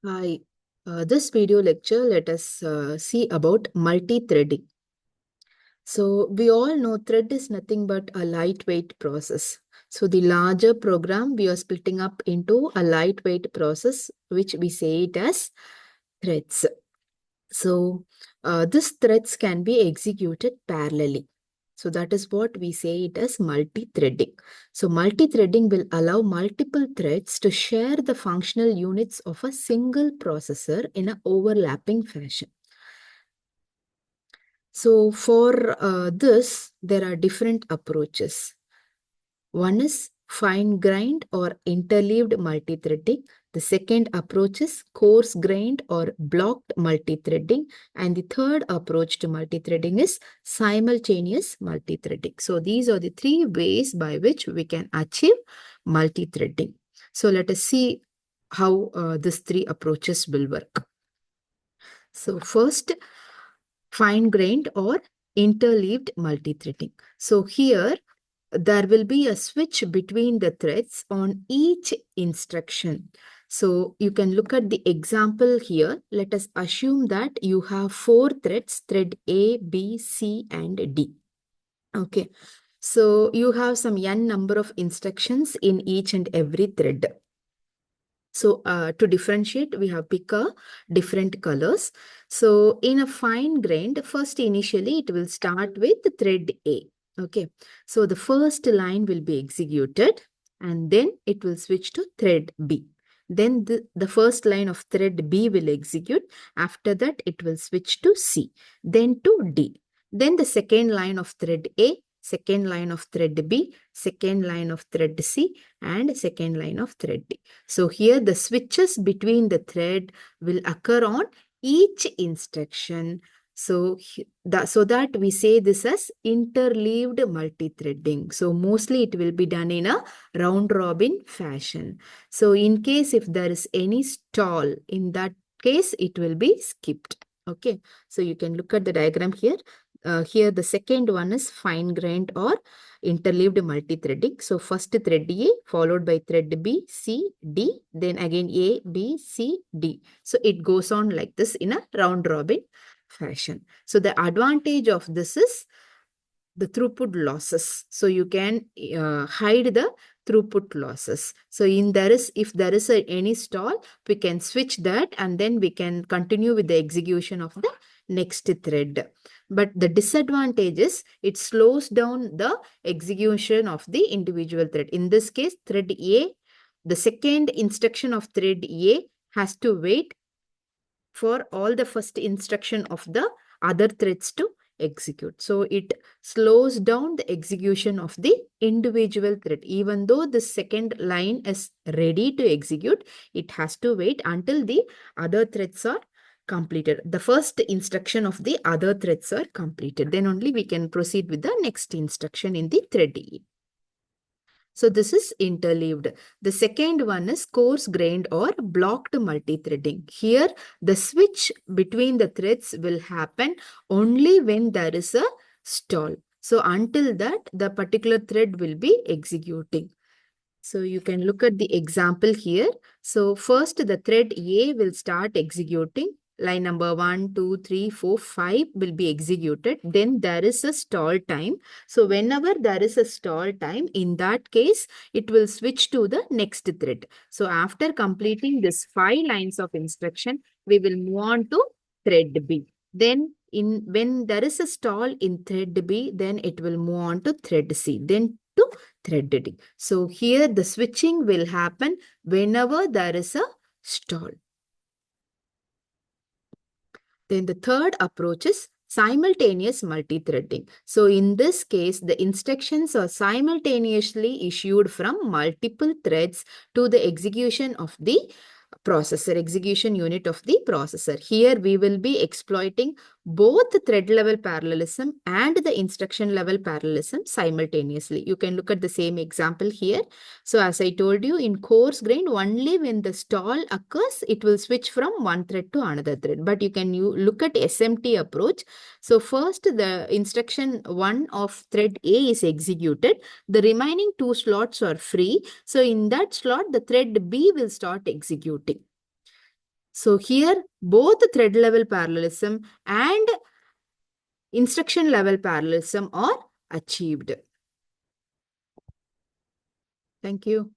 Hi, this video lecture, let us see about multi-threading. So we all know thread is nothing but a lightweight process. So the larger program we are splitting up into a lightweight process, which we say it as threads. So these threads can be executed parallelly. So that is what we say it as multi-threading. So multi-threading will allow multiple threads to share the functional units of a single processor in an overlapping fashion. So for this, there are different approaches. One is fine-grained or interleaved multithreading. The second approach is coarse-grained or blocked multithreading. And the third approach to multithreading is simultaneous multithreading. So these are the three ways by which we can achieve multithreading. So let us see how these three approaches will work. So first, fine-grained or interleaved multithreading. So here, there will be a switch between the threads on each instruction. So you can look at the example here. Let us assume that you have 4 threads, thread A, B, C, and D. Okay. So you have some n number of instructions in each and every thread. So to differentiate, we have pick a different colors. So in a fine grained, first initially it will start with thread A. Okay. So the first line will be executed and then it will switch to thread B. Then the first line of thread B will execute. After that, it will switch to C, then to D. Then the second line of thread A, second line of thread B, second line of thread C, and second line of thread D. So here the switches between the thread will occur on each instruction. So that we say this as interleaved multi-threading. So mostly it will be done in a round robin fashion. So in case if there is any stall, in that case it will be skipped. Okay. So you can look at the diagram here. Here the second one is fine-grained or interleaved multi-threading. So first thread A followed by thread B, C, D, then again A, B, C, D. So it goes on like this in a round robin fashion. So the advantage of this is the throughput losses. So you can hide the throughput losses. So if there is any stall, we can switch that and then we can continue with the execution of the next thread. But the disadvantage is it slows down the execution of the individual thread. In this case, thread A, the second instruction of thread A has to wait for all the first instruction of the other threads to execute. So it slows down the execution of the individual thread. Even though the second line is ready to execute, it has to wait until the other threads are completed. The first instruction of the other threads are completed. Then only we can proceed with the next instruction in the thread E. So this is interleaved. The second one is coarse-grained or blocked multithreading. Here, the switch between the threads will happen only when there is a stall. So until that, the particular thread will be executing. So you can look at the example here. So first the thread A will start executing. Line number 1, 2, 3, 4, 5 will be executed. Then there is a stall time. So whenever there is a stall time, in that case, it will switch to the next thread. So after completing this 5 lines of instruction, we will move on to thread B. Then when there is a stall in thread B, then it will move on to thread C. Then to thread D. So here the switching will happen whenever there is a stall. Then the third approach is simultaneous multi-threading. So in this case, the instructions are simultaneously issued from multiple threads to the execution of the processor, execution unit of the processor. Here we will be exploiting both the thread level parallelism and the instruction level parallelism simultaneously. You can look at the same example here. So as I told you, in coarse grained, only when the stall occurs, it will switch from one thread to another thread. But you can look at SMT approach. So first the instruction 1 of thread A is executed. The remaining 2 slots are free. So in that slot, the thread B will start executing. So here both thread level parallelism and instruction level parallelism are achieved. Thank you.